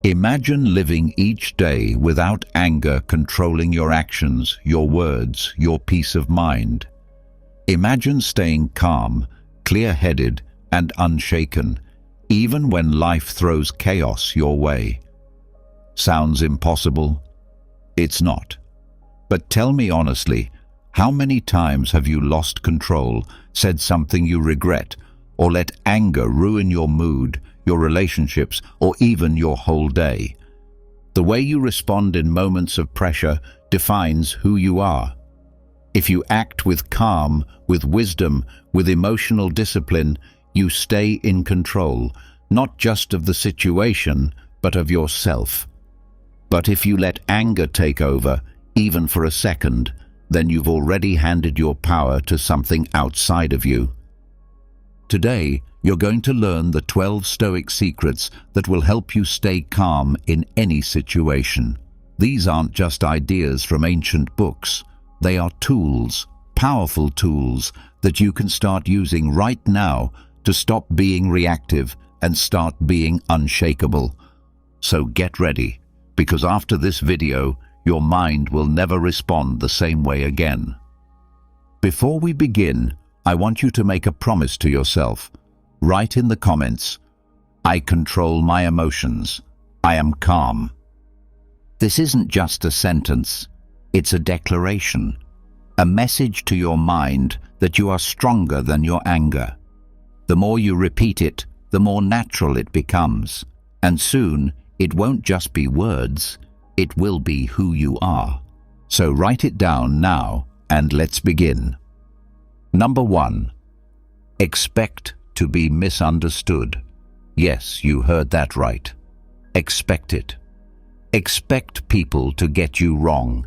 Imagine living each day without anger controlling your actions, your words, your peace of mind. Imagine staying calm, clear-headed, and unshaken, even when life throws chaos your way. Sounds impossible? It's not. But tell me honestly, how many times have you lost control, said something you regret, or let anger ruin your mood, your relationships, or even your whole day? The way you respond in moments of pressure defines who you are. If you act with calm, with wisdom, with emotional discipline, you stay in control, not just of the situation, but of yourself. But if you let anger take over, even for a second, then you've already handed your power to something outside of you. Today, you're going to learn the 12 Stoic secrets that will help you stay calm in any situation. These aren't just ideas from ancient books. They are tools, powerful tools, that you can start using right now to stop being reactive and start being unshakable. So get ready, because after this video, your mind will never respond the same way again. Before we begin, I want you to make a promise to yourself. Write in the comments, "I control my emotions. I am calm." This isn't just a sentence, it's a declaration, a message to your mind that you are stronger than your anger. The more you repeat it, the more natural it becomes, and soon it won't just be words, it will be who you are. So write it down now and let's begin. Number 1. Expect to be misunderstood. Yes, you heard that right. Expect it. Expect people to get you wrong.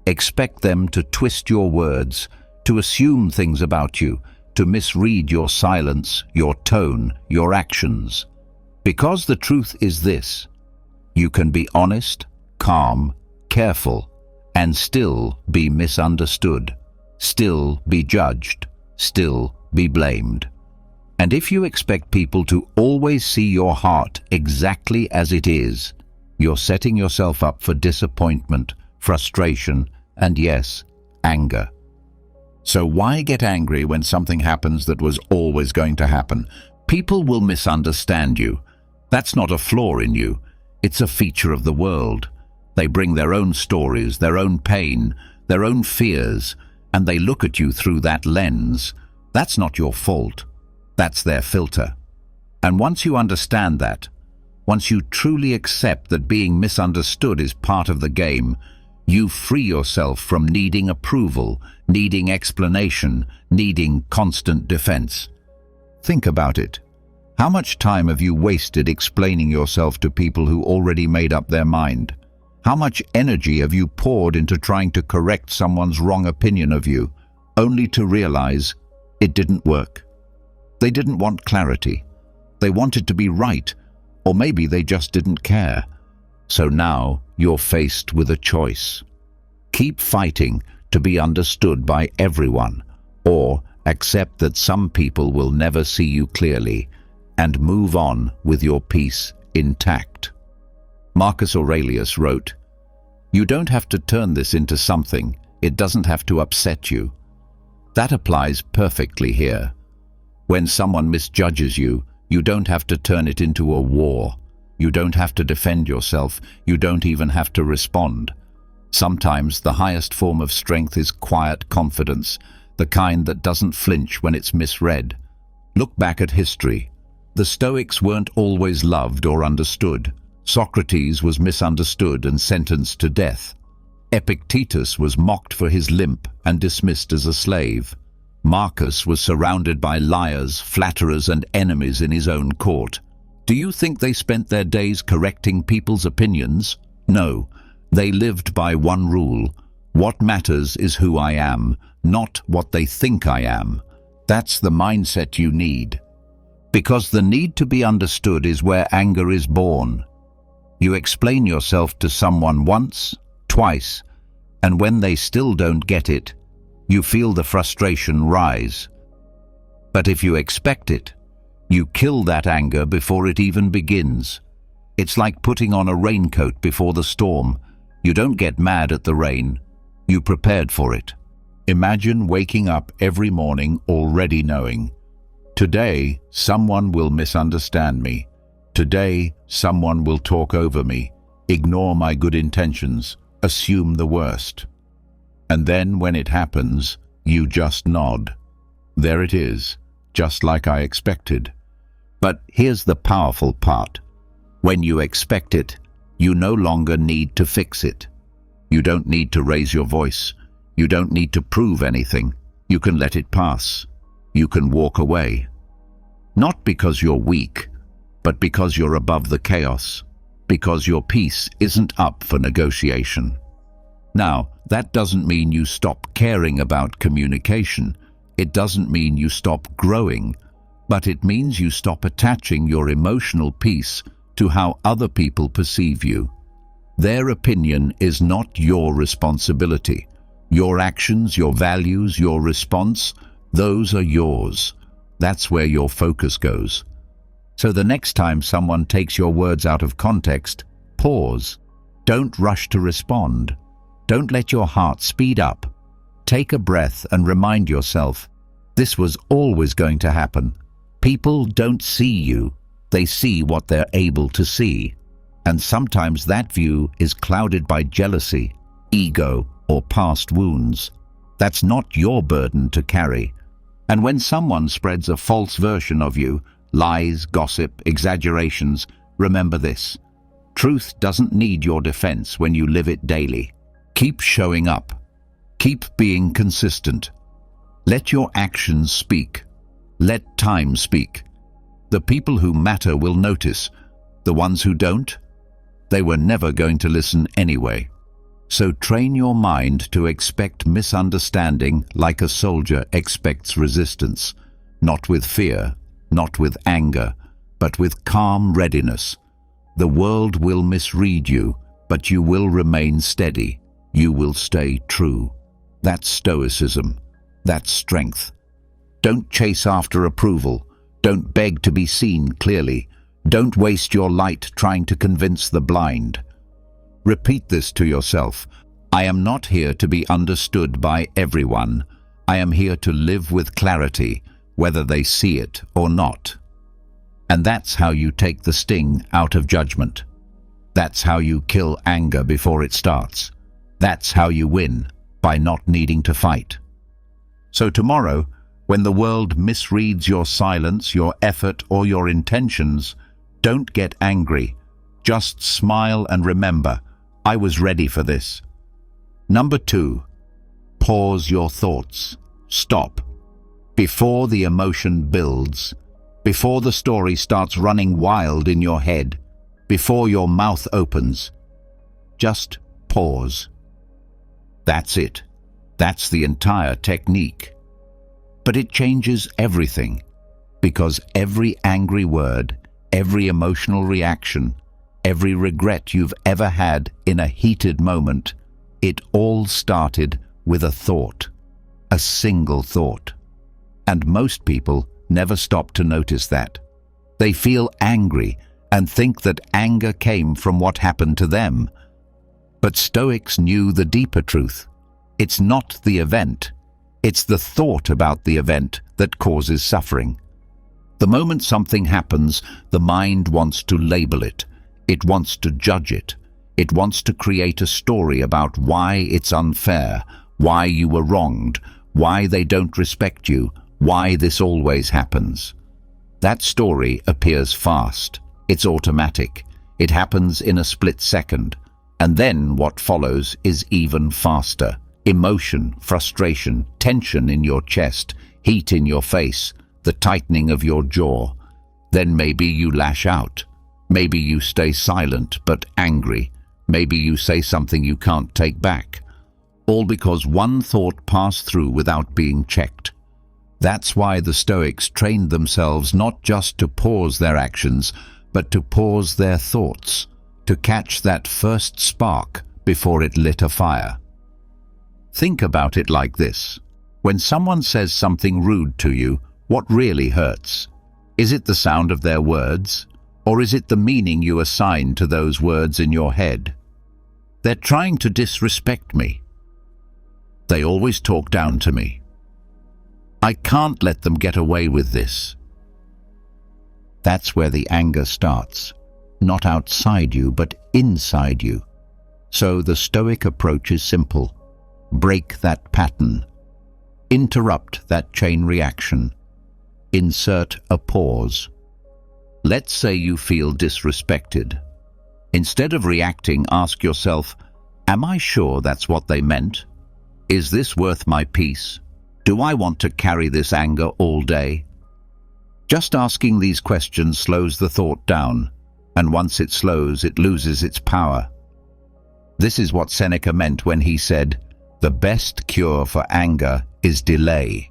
Expect them to twist your words, to assume things about you, to misread your silence, your tone, your actions. Because the truth is this: you can be honest, calm, careful, and still be misunderstood, still be judged, still be blamed. And if you expect people to always see your heart exactly as it is, you're setting yourself up for disappointment, frustration, and yes, anger. So why get angry when something happens that was always going to happen? People will misunderstand you. That's not a flaw in you. It's a feature of the world. They bring their own stories, their own pain, their own fears, and they look at you through that lens. That's not your fault. That's their filter. And once you understand that, once you truly accept that being misunderstood is part of the game, you free yourself from needing approval, needing explanation, needing constant defense. Think about it. How much time have you wasted explaining yourself to people who already made up their mind? How much energy have you poured into trying to correct someone's wrong opinion of you, only to realize it didn't work? They didn't want clarity. They wanted to be right, or maybe they just didn't care. So now you're faced with a choice. Keep fighting to be understood by everyone, or accept that some people will never see you clearly, and move on with your peace intact. Marcus Aurelius wrote, "You don't have to turn this into something. It doesn't have to upset you." That applies perfectly here. When someone misjudges you, you don't have to turn it into a war. You don't have to defend yourself. You don't even have to respond. Sometimes the highest form of strength is quiet confidence, the kind that doesn't flinch when it's misread. Look back at history. The Stoics weren't always loved or understood. Socrates was misunderstood and sentenced to death. Epictetus was mocked for his limp and dismissed as a slave. Marcus was surrounded by liars, flatterers, and enemies in his own court. Do you think they spent their days correcting people's opinions? No, they lived by one rule. What matters is who I am, not what they think I am. That's the mindset you need. Because the need to be understood is where anger is born. You explain yourself to someone once, twice, and when they still don't get it, you feel the frustration rise. But if you expect it, you kill that anger before it even begins. It's like putting on a raincoat before the storm. You don't get mad at the rain. You prepared for it. Imagine waking up every morning already knowing, today someone will misunderstand me. Today someone will talk over me, ignore my good intentions, assume the worst. And then when it happens, you just nod. There it is, just like I expected. But here's the powerful part. When you expect it, you no longer need to fix it. You don't need to raise your voice. You don't need to prove anything. You can let it pass. You can walk away. Not because you're weak, but because you're above the chaos. Because your peace isn't up for negotiation. Now, that doesn't mean you stop caring about communication. It doesn't mean you stop growing, but it means you stop attaching your emotional peace to how other people perceive you. Their opinion is not your responsibility. Your actions, your values, your response, those are yours. That's where your focus goes. So the next time someone takes your words out of context, pause. Don't rush to respond. Don't let your heart speed up. Take a breath and remind yourself, this was always going to happen. People don't see you. They see what they're able to see. And sometimes that view is clouded by jealousy, ego, or past wounds. That's not your burden to carry. And when someone spreads a false version of you, lies, gossip, exaggerations, remember this. Truth doesn't need your defense when you live it daily. Keep showing up. Keep being consistent. Let your actions speak. Let time speak. The people who matter will notice. The ones who don't, they were never going to listen anyway. So train your mind to expect misunderstanding like a soldier expects resistance, not with fear, not with anger, but with calm readiness. The world will misread you, but you will remain steady. You will stay true. That's Stoicism. That's strength. Don't chase after approval. Don't beg to be seen clearly. Don't waste your light trying to convince the blind. Repeat this to yourself. I am not here to be understood by everyone. I am here to live with clarity, whether they see it or not. And that's how you take the sting out of judgment. That's how you kill anger before it starts. That's how you win, by not needing to fight. So tomorrow, when the world misreads your silence, your effort, or your intentions, don't get angry. Just smile and remember, I was ready for this. Number 2, pause your thoughts. Stop. Before the emotion builds, before the story starts running wild in your head, before your mouth opens, just pause. That's it. That's the entire technique. But it changes everything, because every angry word, every emotional reaction, every regret you've ever had in a heated moment, it all started with a thought, a single thought. And most people never stop to notice that. They feel angry and think that anger came from what happened to them. But Stoics knew the deeper truth. It's not the event. It's the thought about the event that causes suffering. The moment something happens, the mind wants to label it. It wants to judge it. It wants to create a story about why it's unfair, why you were wronged, why they don't respect you, why this always happens. That story appears fast. It's automatic. It happens in a split second. And then what follows is even faster. Emotion, frustration, tension in your chest, heat in your face, the tightening of your jaw. Then maybe you lash out. Maybe you stay silent but angry. Maybe you say something you can't take back. All because one thought passed through without being checked. That's why the Stoics trained themselves not just to pause their actions, but to pause their thoughts, to catch that first spark before it lit a fire. Think about it like this. When someone says something rude to you, what really hurts? Is it the sound of their words? Or is it the meaning you assign to those words in your head? They're trying to disrespect me. They always talk down to me. I can't let them get away with this. That's where the anger starts, not outside you, but inside you. So the Stoic approach is simple. Break that pattern. Interrupt that chain reaction. Insert a pause. Let's say you feel disrespected. Instead of reacting, ask yourself, am I sure that's what they meant? Is this worth my peace? Do I want to carry this anger all day? Just asking these questions slows the thought down, and once it slows, it loses its power. This is what Seneca meant when he said, the best cure for anger is delay,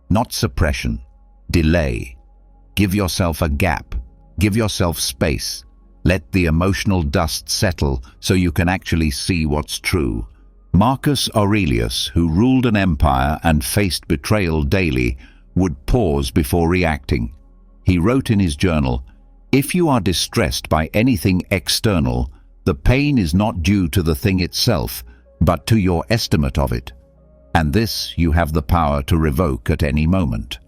not suppression. Delay. Give yourself a gap. Give yourself space. Let the emotional dust settle so you can actually see what's true. Marcus Aurelius, who ruled an empire and faced betrayal daily, would pause before reacting. He wrote in his journal, "If you are distressed by anything external, the pain is not due to the thing itself, but to your estimate of it. And this you have the power to revoke at any moment."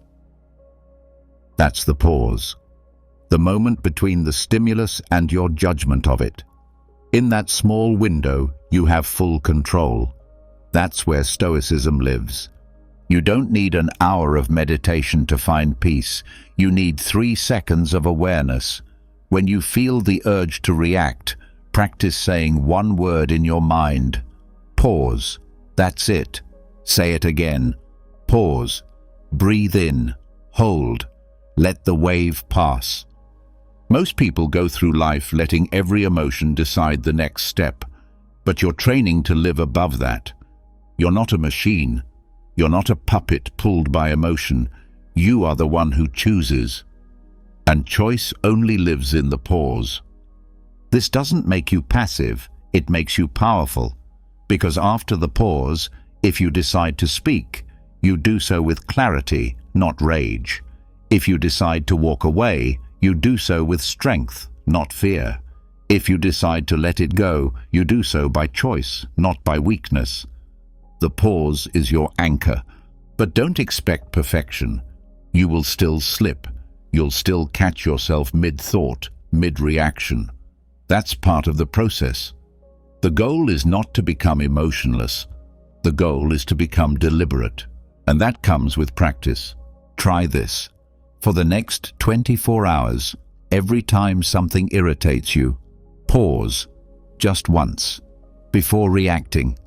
That's the pause. The moment between the stimulus and your judgment of it. In that small window, you have full control. That's where Stoicism lives. You don't need an hour of meditation to find peace. You need 3 seconds of awareness. When you feel the urge to react, practice saying one word in your mind. Pause. That's it. Say it again. Pause. Breathe in. Hold. Let the wave pass. Most people go through life letting every emotion decide the next step, but you're training to live above that. You're not a machine. You're not a puppet pulled by emotion. You are the one who chooses. And choice only lives in the pause. This doesn't make you passive, it makes you powerful. Because after the pause, if you decide to speak, you do so with clarity, not rage. If you decide to walk away, you do so with strength, not fear. If you decide to let it go, you do so by choice, not by weakness. The pause is your anchor, but don't expect perfection. You will still slip. You'll still catch yourself mid-thought, mid-reaction. That's part of the process. The goal is not to become emotionless. The goal is to become deliberate, and that comes with practice. Try this. For the next 24 hours, every time something irritates you, pause, just once. Before reacting,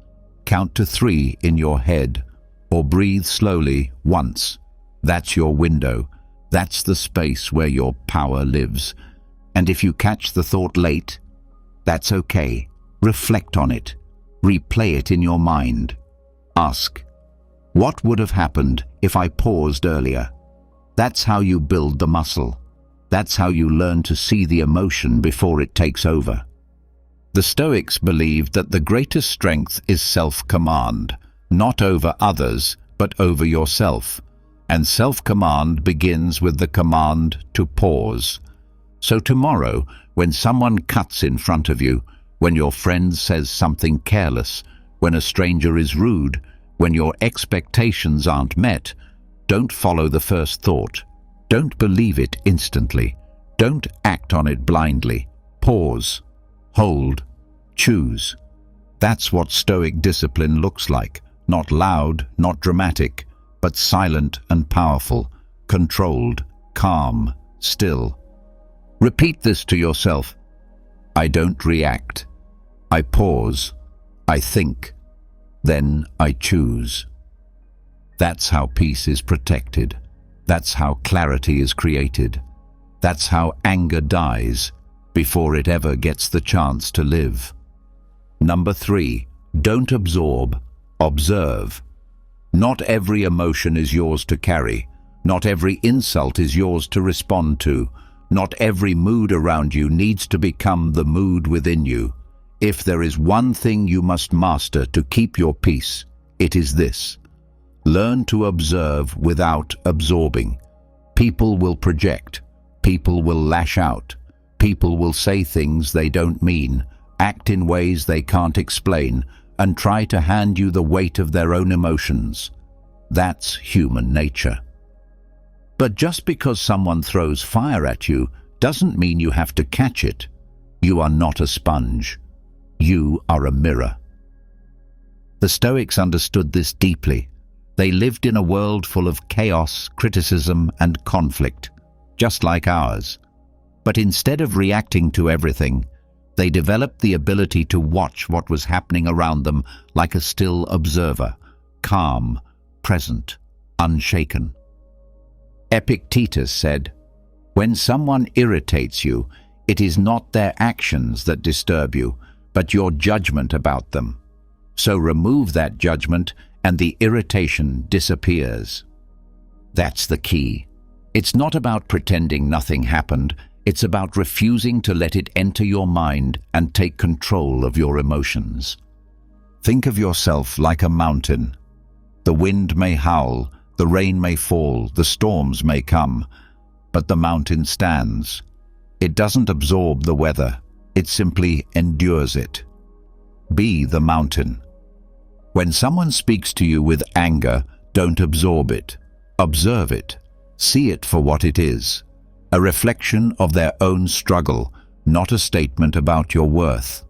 count to 3 in your head, or breathe slowly once. That's your window. That's the space where your power lives. And if you catch the thought late, that's okay. Reflect on it. Replay it in your mind. Ask, what would have happened if I paused earlier? That's how you build the muscle. That's how you learn to see the emotion before it takes over. The Stoics believed that the greatest strength is self-command, not over others, but over yourself. And self-command begins with the command to pause. So tomorrow, when someone cuts in front of you, when your friend says something careless, when a stranger is rude, when your expectations aren't met, don't follow the first thought. Don't believe it instantly. Don't act on it blindly. Pause. Hold. Choose. That's what Stoic discipline looks like. Not loud, not dramatic, but silent and powerful, controlled, calm, still. Repeat this to yourself. I don't react. I pause. I think. Then I choose. That's how peace is protected. That's how clarity is created. That's how anger dies before it ever gets the chance to live. Number 3, don't absorb, observe. Not every emotion is yours to carry. Not every insult is yours to respond to. Not every mood around you needs to become the mood within you. If there is one thing you must master to keep your peace, it is this. Learn to observe without absorbing. People will project. People will lash out. People will say things they don't mean, act in ways they can't explain, and try to hand you the weight of their own emotions. That's human nature. But just because someone throws fire at you doesn't mean you have to catch it. You are not a sponge. You are a mirror. The Stoics understood this deeply. They lived in a world full of chaos, criticism, and conflict, just like ours. But instead of reacting to everything, they developed the ability to watch what was happening around them like a still observer, calm, present, unshaken. Epictetus said, "When someone irritates you, it is not their actions that disturb you, but your judgment about them. So remove that judgment and the irritation disappears." That's the key. It's not about pretending nothing happened. It's about refusing to let it enter your mind and take control of your emotions. Think of yourself like a mountain. The wind may howl, the rain may fall, the storms may come, but the mountain stands. It doesn't absorb the weather, it simply endures it. Be the mountain. When someone speaks to you with anger, don't absorb it. Observe it. See it for what it is. A reflection of their own struggle, not a statement about your worth.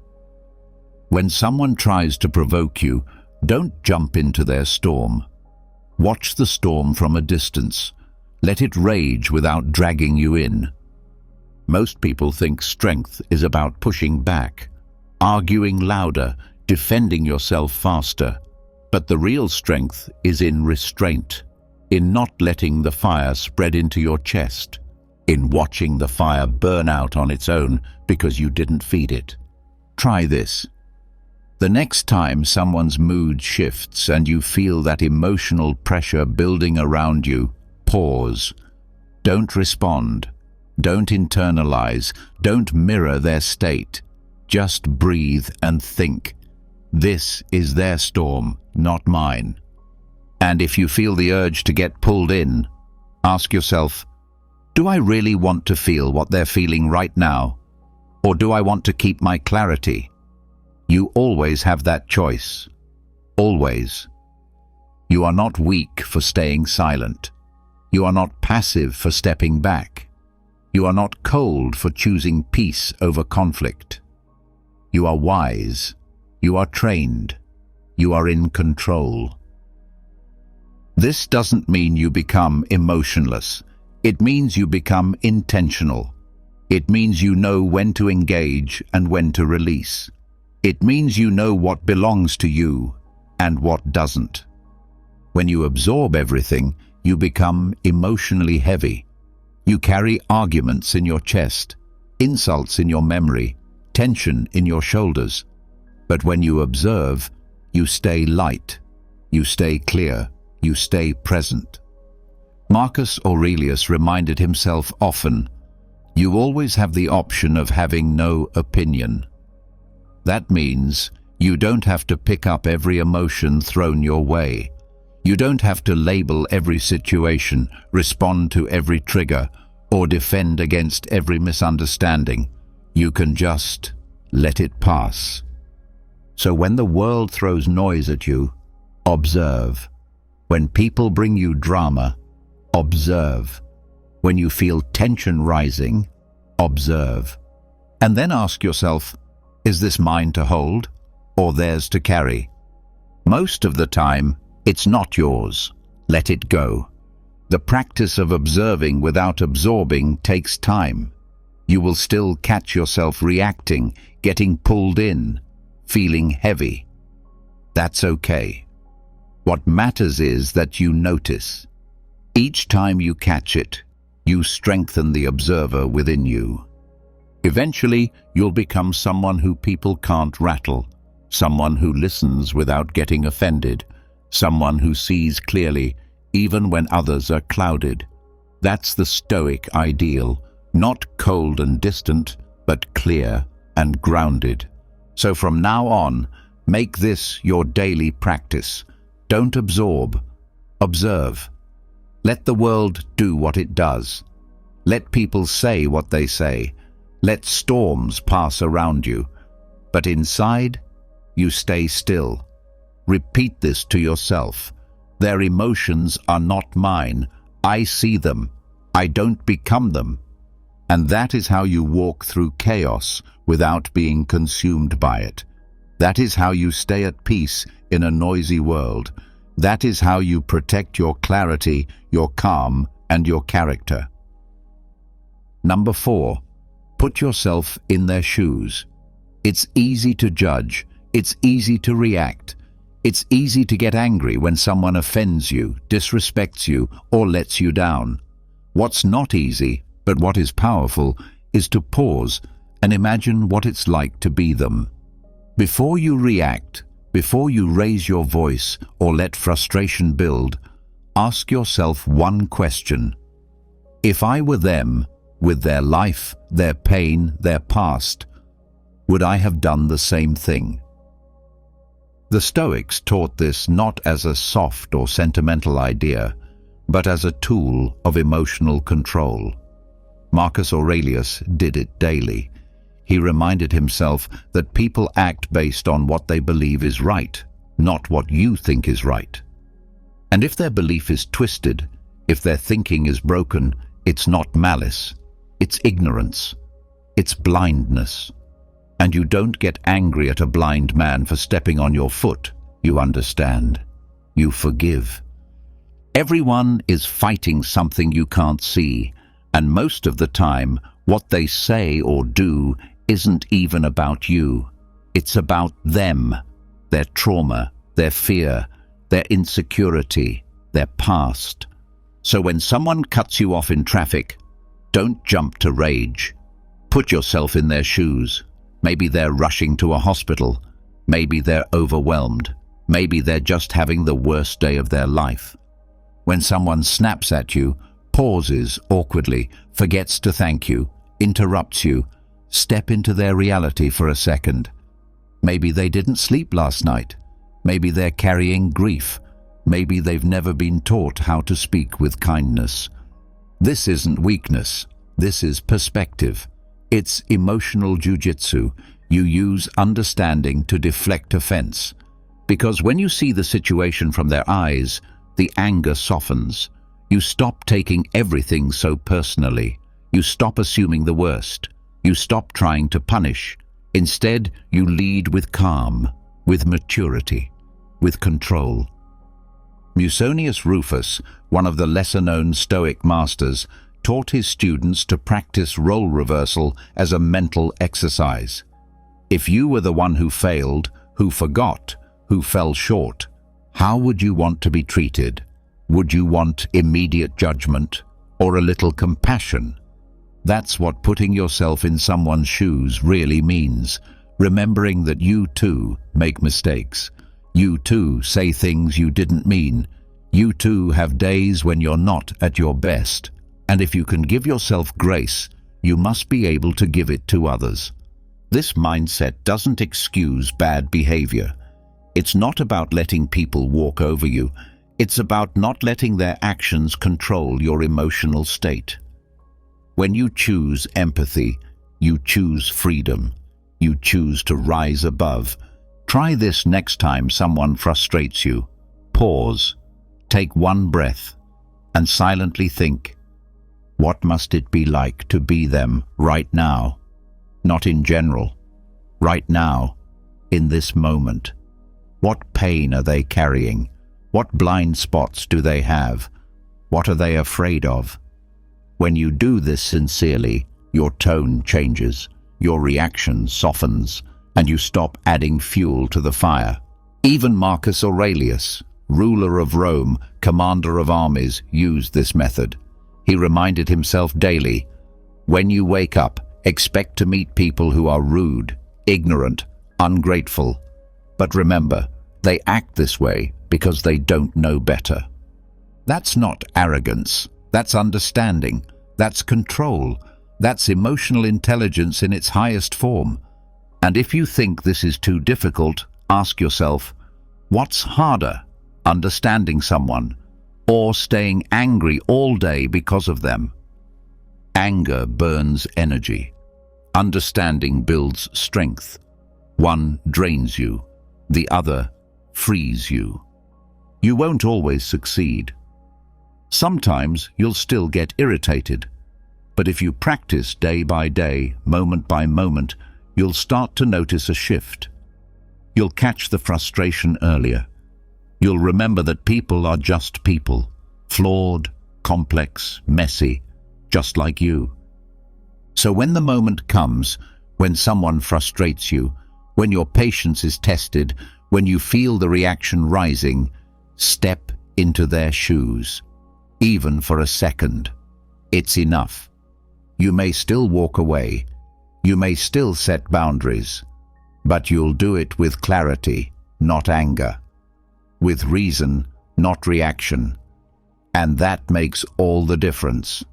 When someone tries to provoke you, don't jump into their storm. Watch the storm from a distance. Let it rage without dragging you in. Most people think strength is about pushing back, arguing louder, defending yourself faster. But the real strength is in restraint, in not letting the fire spread into your chest, in watching the fire burn out on its own because you didn't feed it. Try this. The next time someone's mood shifts and you feel that emotional pressure building around you, pause. Don't respond. Don't internalize. Don't mirror their state. Just breathe and think. This is their storm, not mine. And if you feel the urge to get pulled in, ask yourself, do I really want to feel what they're feeling right now? Or do I want to keep my clarity? You always have that choice. Always. You are not weak for staying silent. You are not passive for stepping back. You are not cold for choosing peace over conflict. You are wise. You are trained. You are in control. This doesn't mean you become emotionless. It means you become intentional. It means you know when to engage and when to release. It means you know what belongs to you and what doesn't. When you absorb everything, you become emotionally heavy. You carry arguments in your chest, insults in your memory, tension in your shoulders. But when you observe, you stay light, you stay clear, you stay present. Marcus Aurelius reminded himself often, you always have the option of having no opinion. That means you don't have to pick up every emotion thrown your way. You don't have to label every situation, respond to every trigger, or defend against every misunderstanding. You can just let it pass. So when the world throws noise at you, observe. When people bring you drama, observe. When you feel tension rising, observe. And then ask yourself, is this mine to hold or theirs to carry? Most of the time, it's not yours. Let it go. The practice of observing without absorbing takes time. You will still catch yourself reacting, getting pulled in, feeling heavy. That's okay. What matters is that you notice. Each time you catch it, you strengthen the observer within you. Eventually, you'll become someone who people can't rattle, someone who listens without getting offended, someone who sees clearly even when others are clouded. That's the Stoic ideal, not cold and distant, but clear and grounded. So from now on, make this your daily practice. Don't absorb, observe. Let the world do what it does. Let people say what they say. Let storms pass around you, but inside, you stay still. Repeat this to yourself. Their emotions are not mine. I see them. I don't become them. And that is how you walk through chaos without being consumed by it. That is how you stay at peace in a noisy world. That is how you protect your clarity, your calm, and your character. Number 4, put yourself in their shoes. It's easy to judge. It's easy to react. It's easy to get angry when someone offends you, disrespects you, or lets you down. What's not easy, but what is powerful, is to pause and imagine what it's like to be them. Before you react, before you raise your voice or let frustration build, ask yourself one question. If I were them, with their life, their pain, their past, would I have done the same thing? The Stoics taught this not as a soft or sentimental idea, but as a tool of emotional control. Marcus Aurelius did it daily. He reminded himself that people act based on what they believe is right, not what you think is right. And if their belief is twisted, if their thinking is broken, it's not malice, it's ignorance, it's blindness. And you don't get angry at a blind man for stepping on your foot. You understand. You forgive. Everyone is fighting something you can't see, and most of the time, what they say or do isn't even about you. It's about them, their trauma, their fear, their insecurity, their past. So when someone cuts you off in traffic, don't jump to rage. Put yourself in their shoes. Maybe they're rushing to a hospital. Maybe they're overwhelmed. Maybe they're just having the worst day of their life. When someone snaps at you, pauses awkwardly, forgets to thank you, interrupts you, step into their reality for a second. Maybe they didn't sleep last night. Maybe they're carrying grief. Maybe they've never been taught how to speak with kindness. This isn't weakness. This is perspective. It's emotional jujitsu. You use understanding to deflect offense. Because when you see the situation from their eyes, the anger softens. You stop taking everything so personally. You stop assuming the worst. You stop trying to punish. Instead, you lead with calm, with maturity, with control. Musonius Rufus, one of the lesser-known Stoic masters, taught his students to practice role reversal as a mental exercise. If you were the one who failed, who forgot, who fell short, how would you want to be treated? Would you want immediate judgment or a little compassion? That's what putting yourself in someone's shoes really means, remembering that you too make mistakes. You too say things you didn't mean. You too have days when you're not at your best. And if you can give yourself grace, you must be able to give it to others. This mindset doesn't excuse bad behavior. It's not about letting people walk over you. It's about not letting their actions control your emotional state. When you choose empathy, you choose freedom. You choose to rise above. Try this next time someone frustrates you. Pause, take one breath, and silently think, what must it be like to be them right now? Not in general. Right now, in this moment. What pain are they carrying? What blind spots do they have? What are they afraid of? When you do this sincerely, your tone changes, your reaction softens, and you stop adding fuel to the fire. Even Marcus Aurelius, ruler of Rome, commander of armies, used this method. He reminded himself daily, when you wake up, expect to meet people who are rude, ignorant, ungrateful. But remember, they act this way because they don't know better. That's not arrogance. That's understanding. That's control. That's emotional intelligence in its highest form. And if you think this is too difficult, ask yourself, what's harder, understanding someone or staying angry all day because of them? Anger burns energy. Understanding builds strength. One drains you, the other frees you. You won't always succeed. Sometimes you'll still get irritated. But if you practice day by day, moment by moment, you'll start to notice a shift. You'll catch the frustration earlier. You'll remember that people are just people, flawed, complex, messy, just like you. So when the moment comes, when someone frustrates you, when your patience is tested, when you feel the reaction rising, step into their shoes. Even for a second. It's enough. You may still walk away. You may still set boundaries. But you'll do it with clarity, not anger. With reason, not reaction. And that makes all the difference.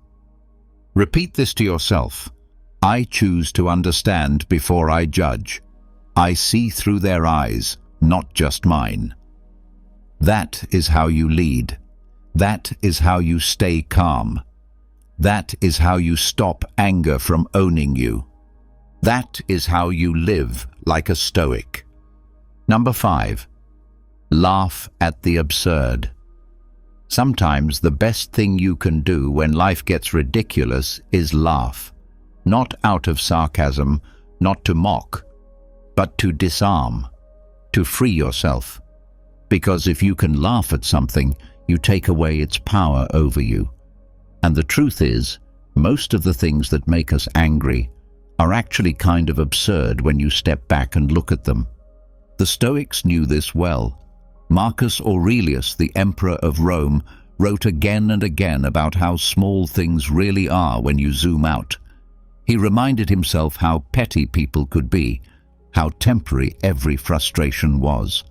Repeat this to yourself. I choose to understand before I judge. I see through their eyes, not just mine. That is how you lead. That is how you stay calm. That is how you stop anger from owning you. That is how you live like a Stoic. Number 5. Laugh at the absurd. Sometimes the best thing you can do when life gets ridiculous is laugh. Not out of sarcasm, not to mock, but to disarm, to free yourself. Because if you can laugh at something, you take away its power over you. And the truth is, most of the things that make us angry are actually kind of absurd when you step back and look at them. The Stoics knew this well. Marcus Aurelius, the Emperor of Rome, wrote again and again about how small things really are when you zoom out. He reminded himself how petty people could be, how temporary every frustration was.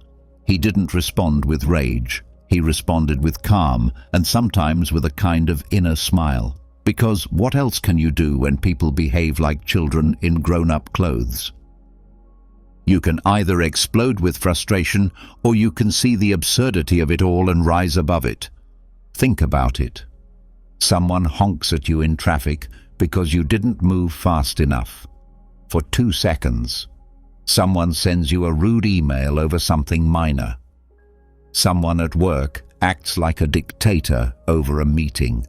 He didn't respond with rage. He responded with calm, and sometimes with a kind of inner smile. Because what else can you do when people behave like children in grown-up clothes? You can either explode with frustration, or you can see the absurdity of it all and rise above it. Think about it. Someone honks at you in traffic because you didn't move fast enough. For 2 seconds. Someone sends you a rude email over something minor. Someone at work acts like a dictator over a meeting.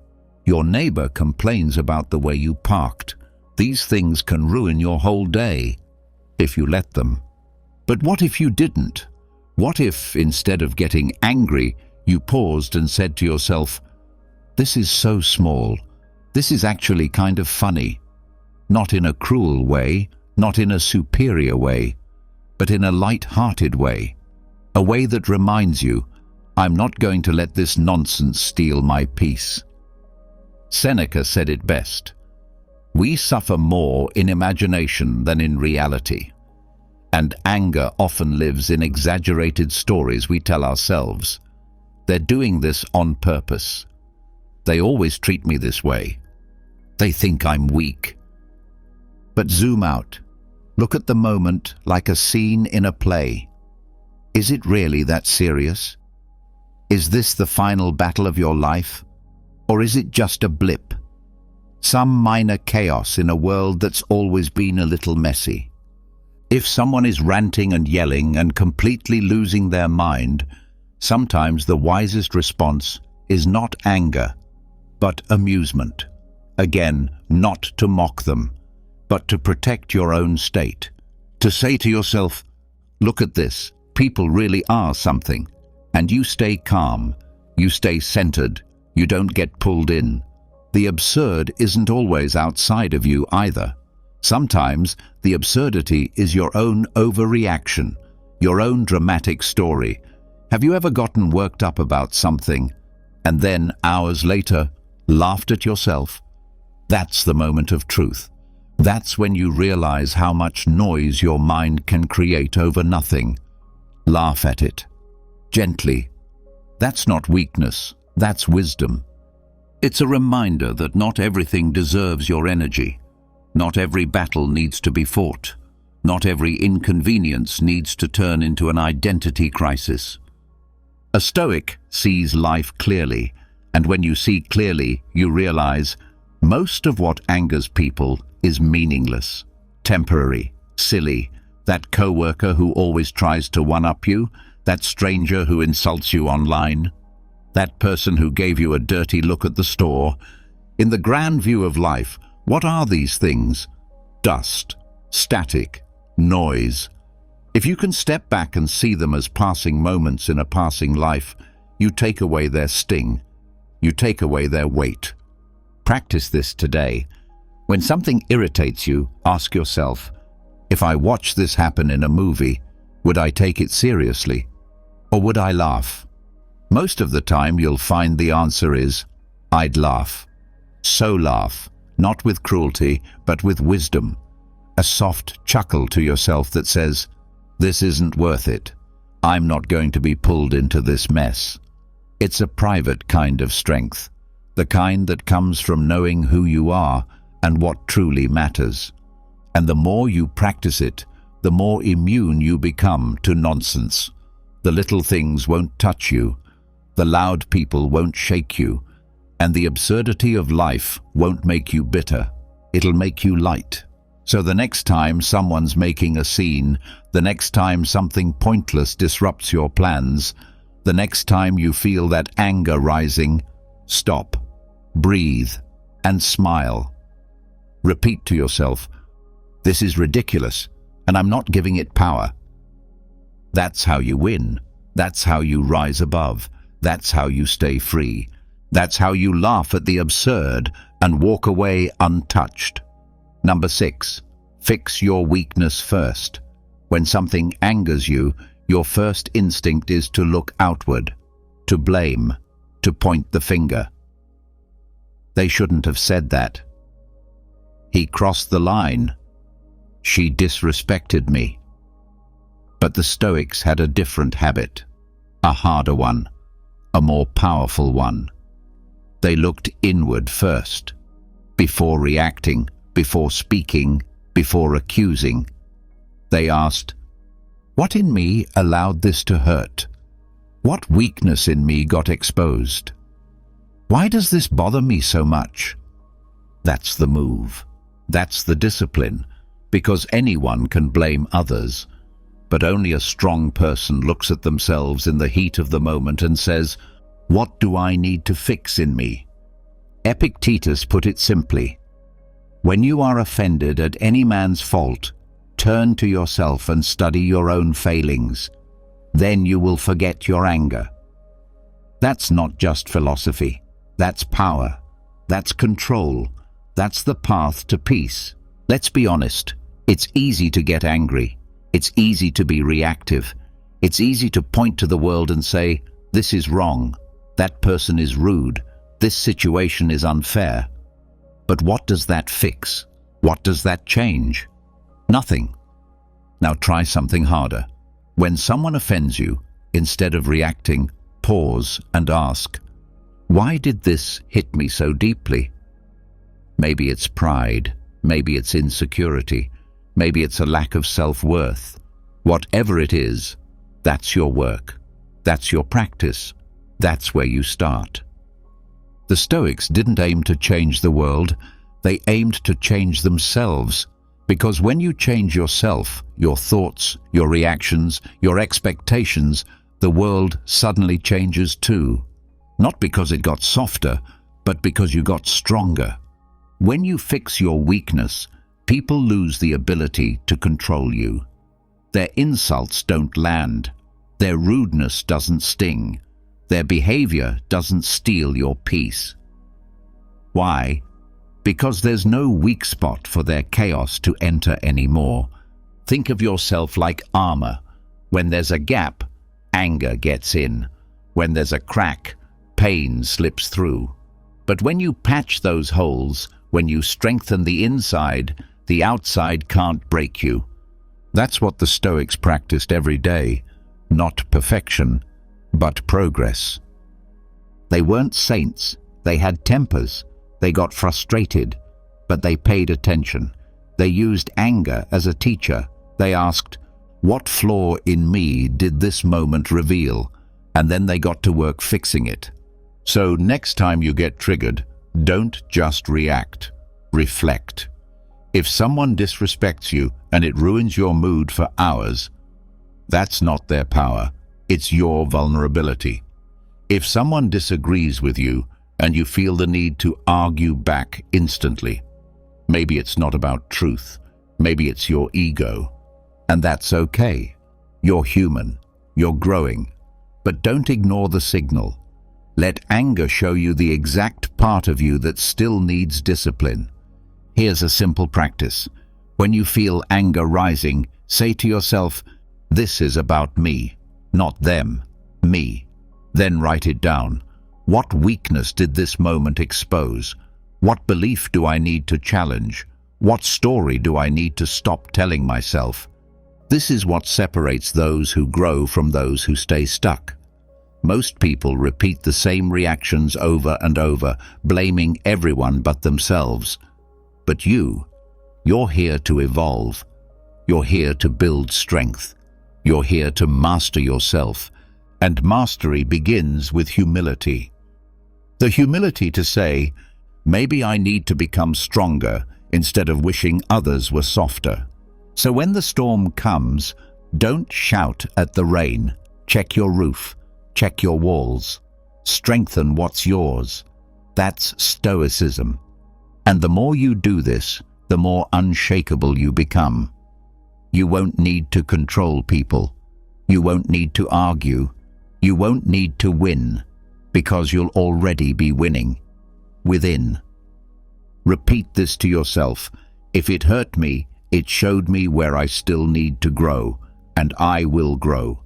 Your neighbor complains about the way you parked. These things can ruin your whole day, if you let them. But what if you didn't? What if, instead of getting angry, you paused and said to yourself, "This is so small. This is actually kind of funny." Not in a cruel way, not in a superior way, but in a light-hearted way. A way that reminds you, I'm not going to let this nonsense steal my peace. Seneca said it best. We suffer more in imagination than in reality. And anger often lives in exaggerated stories we tell ourselves. They're doing this on purpose. They always treat me this way. They think I'm weak. But zoom out. Look at the moment like a scene in a play. Is it really that serious? Is this the final battle of your life? Or is it just a blip? Some minor chaos in a world that's always been a little messy. If someone is ranting and yelling and completely losing their mind, sometimes the wisest response is not anger, but amusement. Again, not to mock them, but to protect your own state. To say to yourself, look at this, people really are something. And you stay calm, you stay centered, you don't get pulled in. The absurd isn't always outside of you either. Sometimes the absurdity is your own overreaction, your own dramatic story. Have you ever gotten worked up about something and then hours later laughed at yourself? That's the moment of truth. That's when you realize how much noise your mind can create over nothing. Laugh at it. Gently. That's not weakness, that's wisdom. It's a reminder that not everything deserves your energy. Not every battle needs to be fought. Not every inconvenience needs to turn into an identity crisis. A Stoic sees life clearly, and when you see clearly, you realize most of what angers people is meaningless. temporary, silly. That coworker who always tries to one-up you, that stranger who insults you online, that person who gave you a dirty look at the store. In the grand view of life, what are these things? Dust, static, noise. If you can step back and see them as passing moments in a passing life, you take away their sting. You take away their weight. Practice this today. When something irritates you, ask yourself, if I watch this happen in a movie, would I take it seriously? Or would I laugh? Most of the time you'll find the answer is, I'd laugh. So laugh, not with cruelty, but with wisdom. A soft chuckle to yourself that says, this isn't worth it. I'm not going to be pulled into this mess. It's a private kind of strength, the kind that comes from knowing who you are and what truly matters. And the more you practice it, the more immune you become to nonsense. The little things won't touch you, the loud people won't shake you, and the absurdity of life won't make you bitter. It'll make you light. So the next time someone's making a scene, the next time something pointless disrupts your plans, the next time you feel that anger rising, stop, breathe, and smile. Repeat to yourself, this is ridiculous, and I'm not giving it power. That's how you win. That's how you rise above. That's how you stay free. That's how you laugh at the absurd and walk away untouched. Number 6, fix your weakness first. When something angers you, your first instinct is to look outward, to blame, to point the finger. They shouldn't have said that. He crossed the line. She disrespected me. But the Stoics had a different habit, a harder one, a more powerful one. They looked inward first, before reacting, before speaking, before accusing. They asked, what in me allowed this to hurt? What weakness in me got exposed? Why does this bother me so much? That's the move. That's the discipline, because anyone can blame others, but only a strong person looks at themselves in the heat of the moment and says, what do I need to fix in me? Epictetus put it simply, when you are offended at any man's fault, turn to yourself and study your own failings. Then you will forget your anger. That's not just philosophy. That's power. That's control. That's the path to peace. Let's be honest. It's easy to get angry. It's easy to be reactive. It's easy to point to the world and say, this is wrong. That person is rude. This situation is unfair. But what does that fix? What does that change? Nothing. Now try something harder. When someone offends you, instead of reacting, pause and ask, why did this hit me so deeply? Maybe it's pride. Maybe it's insecurity. Maybe it's a lack of self-worth. Whatever it is, that's your work. That's your practice. That's where you start. The Stoics didn't aim to change the world. They aimed to change themselves. Because when you change yourself, your thoughts, your reactions, your expectations, the world suddenly changes too. Not because it got softer, but because you got stronger. When you fix your weakness, people lose the ability to control you. Their insults don't land. Their rudeness doesn't sting. Their behavior doesn't steal your peace. Why? Because there's no weak spot for their chaos to enter anymore. Think of yourself like armor. When there's a gap, anger gets in. When there's a crack, pain slips through. But when you patch those holes, when you strengthen the inside, the outside can't break you. That's what the Stoics practiced every day. Not perfection, but progress. They weren't saints. They had tempers. They got frustrated, but they paid attention. They used anger as a teacher. They asked, what flaw in me did this moment reveal? And then they got to work fixing it. So next time you get triggered, don't just react. Reflect. If someone disrespects you and it ruins your mood for hours, that's not their power, it's your vulnerability. If someone disagrees with you and you feel the need to argue back instantly, maybe it's not about truth, maybe it's your ego. And that's okay. You're human, you're growing. But don't ignore the signal. Let anger show you the exact part of you that still needs discipline. Here's a simple practice. When you feel anger rising, say to yourself, "This is about me, not them, me." Then write it down. What weakness did this moment expose? What belief do I need to challenge? What story do I need to stop telling myself? This is what separates those who grow from those who stay stuck. Most people repeat the same reactions over and over, blaming everyone but themselves. But you're here to evolve. You're here to build strength. You're here to master yourself. And mastery begins with humility. The humility to say, maybe I need to become stronger instead of wishing others were softer. So when the storm comes, don't shout at the rain. Check your roof. Check your walls. Strengthen what's yours. That's Stoicism. And the more you do this, the more unshakable you become. You won't need to control people. You won't need to argue. You won't need to win, because you'll already be winning. Within. Repeat this to yourself. If it hurt me, it showed me where I still need to grow, and I will grow.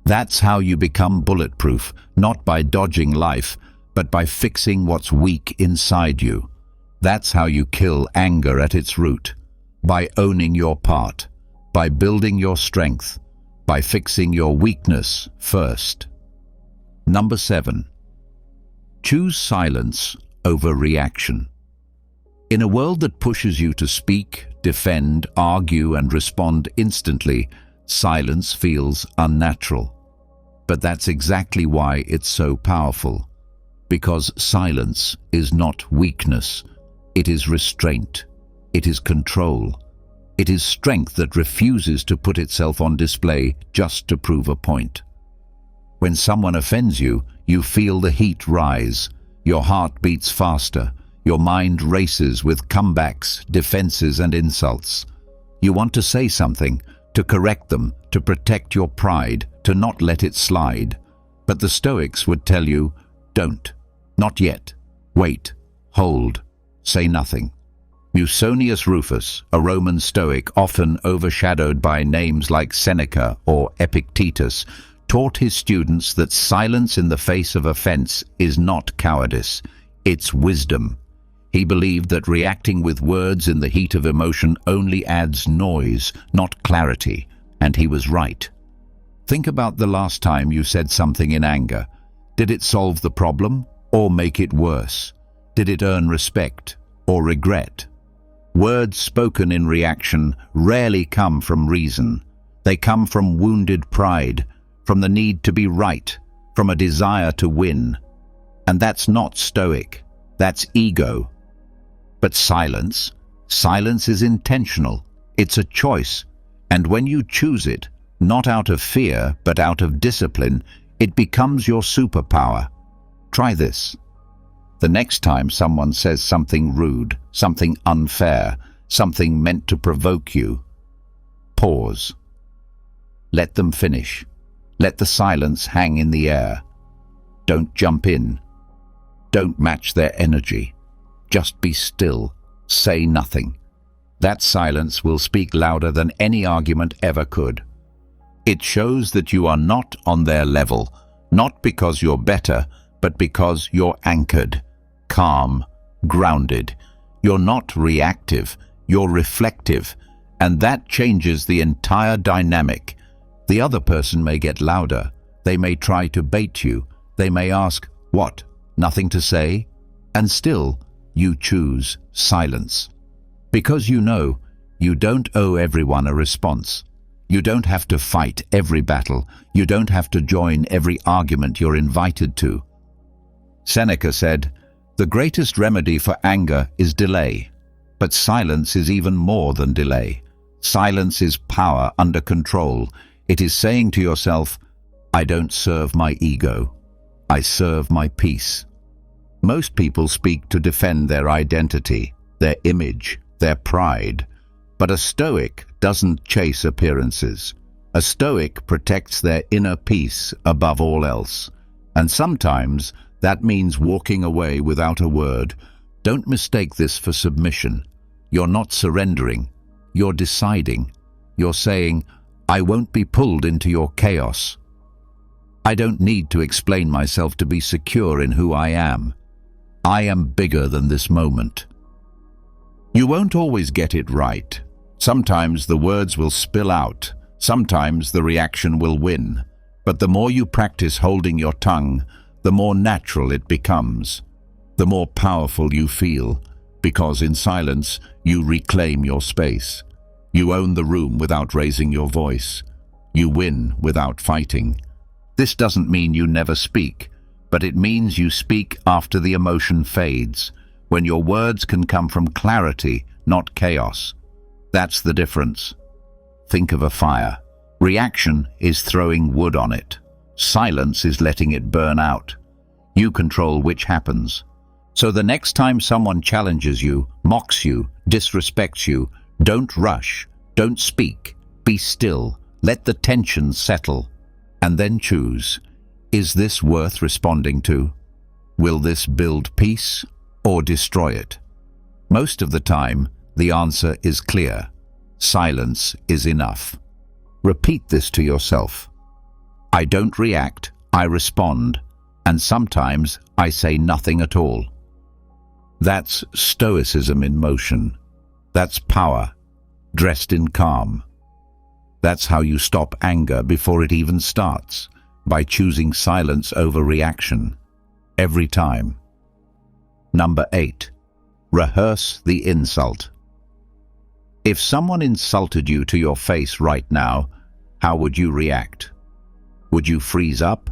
That's how you become bulletproof, not by dodging life, but by fixing what's weak inside you. That's how you kill anger at its root, by owning your part, by building your strength, by fixing your weakness first. Number 7. Choose silence over reaction. In a world that pushes you to speak, defend, argue, and respond instantly, silence feels unnatural. But that's exactly why it's so powerful. Because silence is not weakness. It is restraint. It is control. It is strength that refuses to put itself on display just to prove a point. When someone offends you, you feel the heat rise. Your heart beats faster. Your mind races with comebacks, defenses, and insults. You want to say something, to correct them, to protect your pride, to not let it slide. But the Stoics would tell you, don't. Not yet. Wait. Hold. Say nothing. Musonius Rufus, a Roman Stoic often overshadowed by names like Seneca or Epictetus, taught his students that silence in the face of offense is not cowardice, it's wisdom. He believed that reacting with words in the heat of emotion only adds noise, not clarity, and he was right. Think about the last time you said something in anger. Did it solve the problem or make it worse? Did it earn respect or regret? Words spoken in reaction rarely come from reason. They come from wounded pride, from the need to be right, from a desire to win. And that's not Stoic, that's ego. But silence is intentional. It's a choice. And when you choose it, not out of fear, but out of discipline, it becomes your superpower. Try this. The next time someone says something rude, something unfair, something meant to provoke you, pause. Let them finish. Let the silence hang in the air. Don't jump in. Don't match their energy. Just be still. Say nothing. That silence will speak louder than any argument ever could. It shows that you are not on their level, not because you're better, but because you're anchored, calm, grounded. You're not reactive, you're reflective, and that changes the entire dynamic. The other person may get louder. They may try to bait you. They may ask, "What? Nothing to say?" And still, you choose silence. Because you know, you don't owe everyone a response. You don't have to fight every battle. You don't have to join every argument you're invited to. Seneca said, "The greatest remedy for anger is delay. But silence is even more than delay. Silence is power under control. It is saying to yourself, I don't serve my ego. I serve my peace. Most people speak to defend their identity, their image, their pride. But a Stoic doesn't chase appearances. A Stoic protects their inner peace above all else. And sometimes that means walking away without a word. Don't mistake this for submission. You're not surrendering. You're deciding. You're saying, I won't be pulled into your chaos. I don't need to explain myself to be secure in who I am. I am bigger than this moment. You won't always get it right. Sometimes the words will spill out. Sometimes the reaction will win. But the more you practice holding your tongue, the more natural it becomes. The more powerful you feel, because in silence you reclaim your space. You own the room without raising your voice. You win without fighting. This doesn't mean you never speak, but it means you speak after the emotion fades, when your words can come from clarity, not chaos. That's the difference. Think of a fire. Reaction is throwing wood on it. Silence is letting it burn out. You control which happens. So the next time someone challenges you, mocks you, disrespects you, don't rush, don't speak, be still, let the tension settle, and then choose. Is this worth responding to? Will this build peace or destroy it? Most of the time, the answer is clear. Silence is enough. Repeat this to yourself. I don't react, I respond, and sometimes I say nothing at all. That's Stoicism in motion. That's power, dressed in calm. That's how you stop anger before it even starts, by choosing silence over reaction, every time. Number 8. Rehearse the insult. If someone insulted you to your face right now, how would you react? Would you freeze up?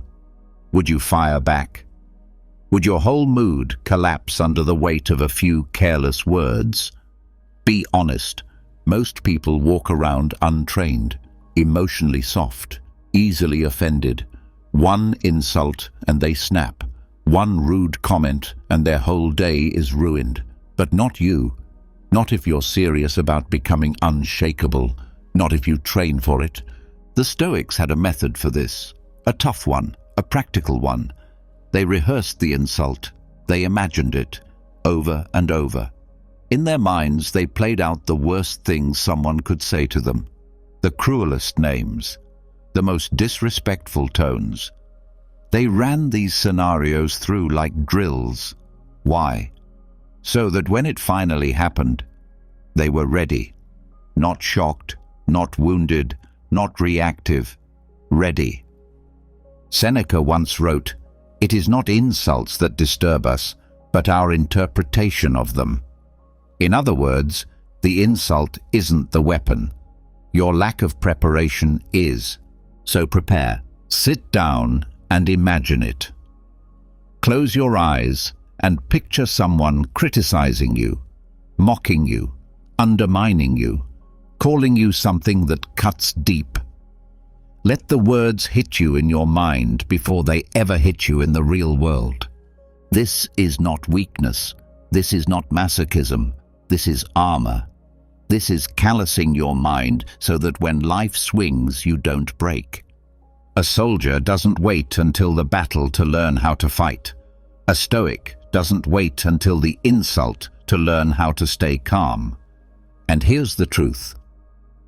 Would you fire back? Would your whole mood collapse under the weight of a few careless words? Be honest. Most people walk around untrained, emotionally soft, easily offended. One insult and they snap. One rude comment and their whole day is ruined. But not you. Not if you're serious about becoming unshakable. Not if you train for it. The Stoics had a method for this. A tough one, a practical one. They rehearsed the insult. They imagined it, over and over. In their minds, they played out the worst things someone could say to them. The cruelest names. The most disrespectful tones. They ran these scenarios through like drills. Why? So that when it finally happened, they were ready. Not shocked, not wounded, not reactive. Ready. Seneca once wrote, "It is not insults that disturb us, but our interpretation of them." In other words, the insult isn't the weapon. Your lack of preparation is. So prepare. Sit down and imagine it. Close your eyes and picture someone criticizing you, mocking you, undermining you, calling you something that cuts deep. Let the words hit you in your mind before they ever hit you in the real world. This is not weakness. This is not masochism. This is armor. This is callousing your mind so that when life swings, you don't break. A soldier doesn't wait until the battle to learn how to fight. A Stoic doesn't wait until the insult to learn how to stay calm. And here's the truth.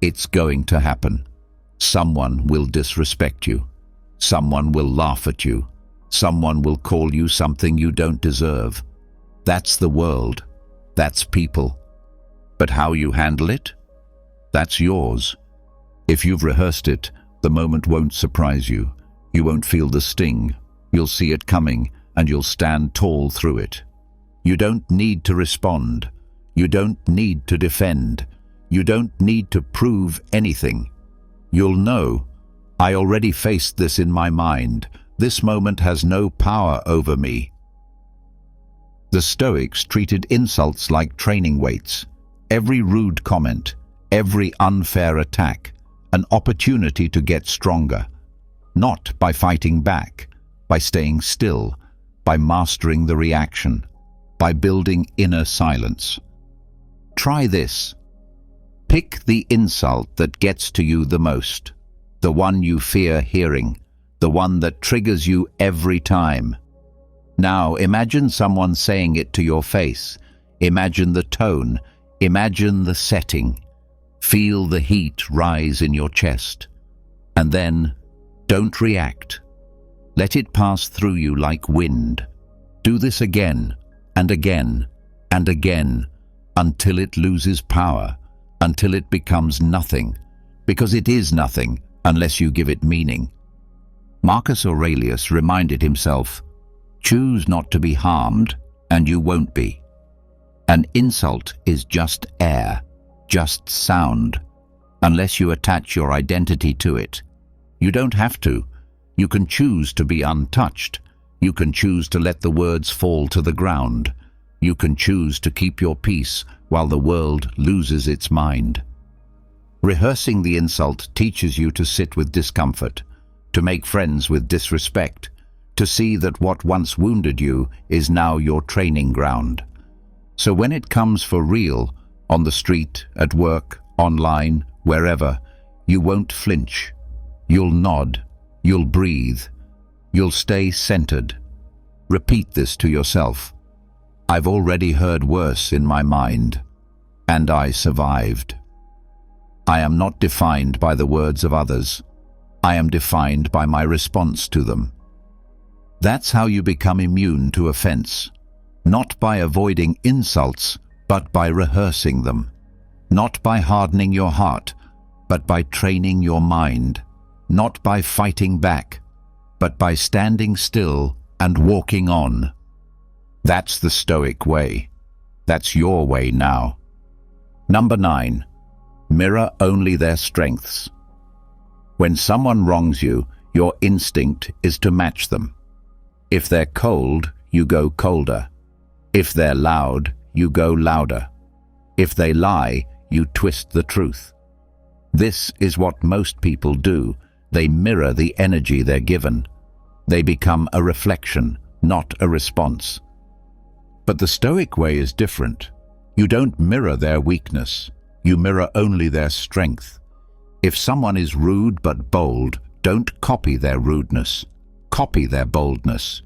It's going to happen. Someone will disrespect you. Someone will laugh at you. Someone will call you something you don't deserve. That's the world. That's people. But how you handle it? That's yours. If you've rehearsed it, the moment won't surprise you. You won't feel the sting. You'll see it coming, and you'll stand tall through it. You don't need to respond. You don't need to defend. You don't need to prove anything. You'll know, I already faced this in my mind. This moment has no power over me. The Stoics treated insults like training weights. every rude comment, every unfair attack, an opportunity to get stronger, not by fighting back, by staying still, by mastering the reaction, by building inner silence. Try this. Pick the insult that gets to you the most, the one you fear hearing, the one that triggers you every time. Now imagine someone saying it to your face. Imagine the tone, imagine the setting. Feel the heat rise in your chest. And then, don't react. Let it pass through you like wind. Do this again, and again, and again, until it loses power, until it becomes nothing, because it is nothing unless you give it meaning. Marcus Aurelius reminded himself, choose not to be harmed, and you won't be. An insult is just air, just sound, unless you attach your identity to it. You don't have to. You can choose to be untouched. You can choose to let the words fall to the ground. You can choose to keep your peace while the world loses its mind. Rehearsing the insult teaches you to sit with discomfort, to make friends with disrespect, to see that what once wounded you is now your training ground. So when it comes for real, on the street, at work, online, wherever, you won't flinch. You'll nod. You'll breathe. You'll stay centered. Repeat this to yourself. I've already heard worse in my mind, and I survived. I am not defined by the words of others. I am defined by my response to them. That's how you become immune to offense, not by avoiding insults, but by rehearsing them. Not by hardening your heart, but by training your mind. Not by fighting back, but by standing still and walking on. That's the Stoic way. That's your way now. Number 9. Mirror only their strengths. When someone wrongs you, your instinct is to match them. If they're cold, you go colder. If they're loud, you go louder. If they lie, you twist the truth. This is what most people do. They mirror the energy they're given. They become a reflection, not a response. But the Stoic way is different. You don't mirror their weakness. You mirror only their strength. If someone is rude but bold, don't copy their rudeness. Copy their boldness.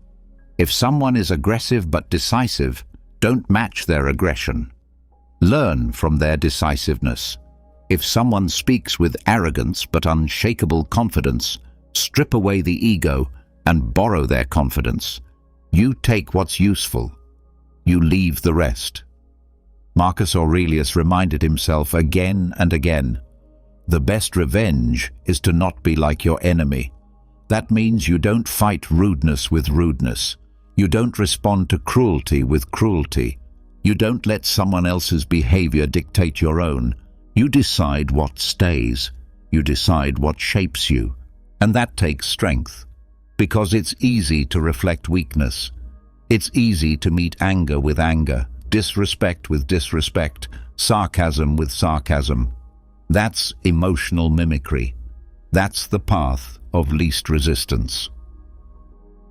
If someone is aggressive but decisive, don't match their aggression. Learn from their decisiveness. If someone speaks with arrogance but unshakable confidence, strip away the ego and borrow their confidence. You take what's useful. You leave the rest. Marcus Aurelius reminded himself again and again, the best revenge is to not be like your enemy. That means you don't fight rudeness with rudeness. You don't respond to cruelty with cruelty. You don't let someone else's behavior dictate your own. You decide what stays. You decide what shapes you. And that takes strength, because it's easy to reflect weakness. It's easy to meet anger with anger, disrespect with disrespect, sarcasm with sarcasm. That's emotional mimicry. That's the path of least resistance.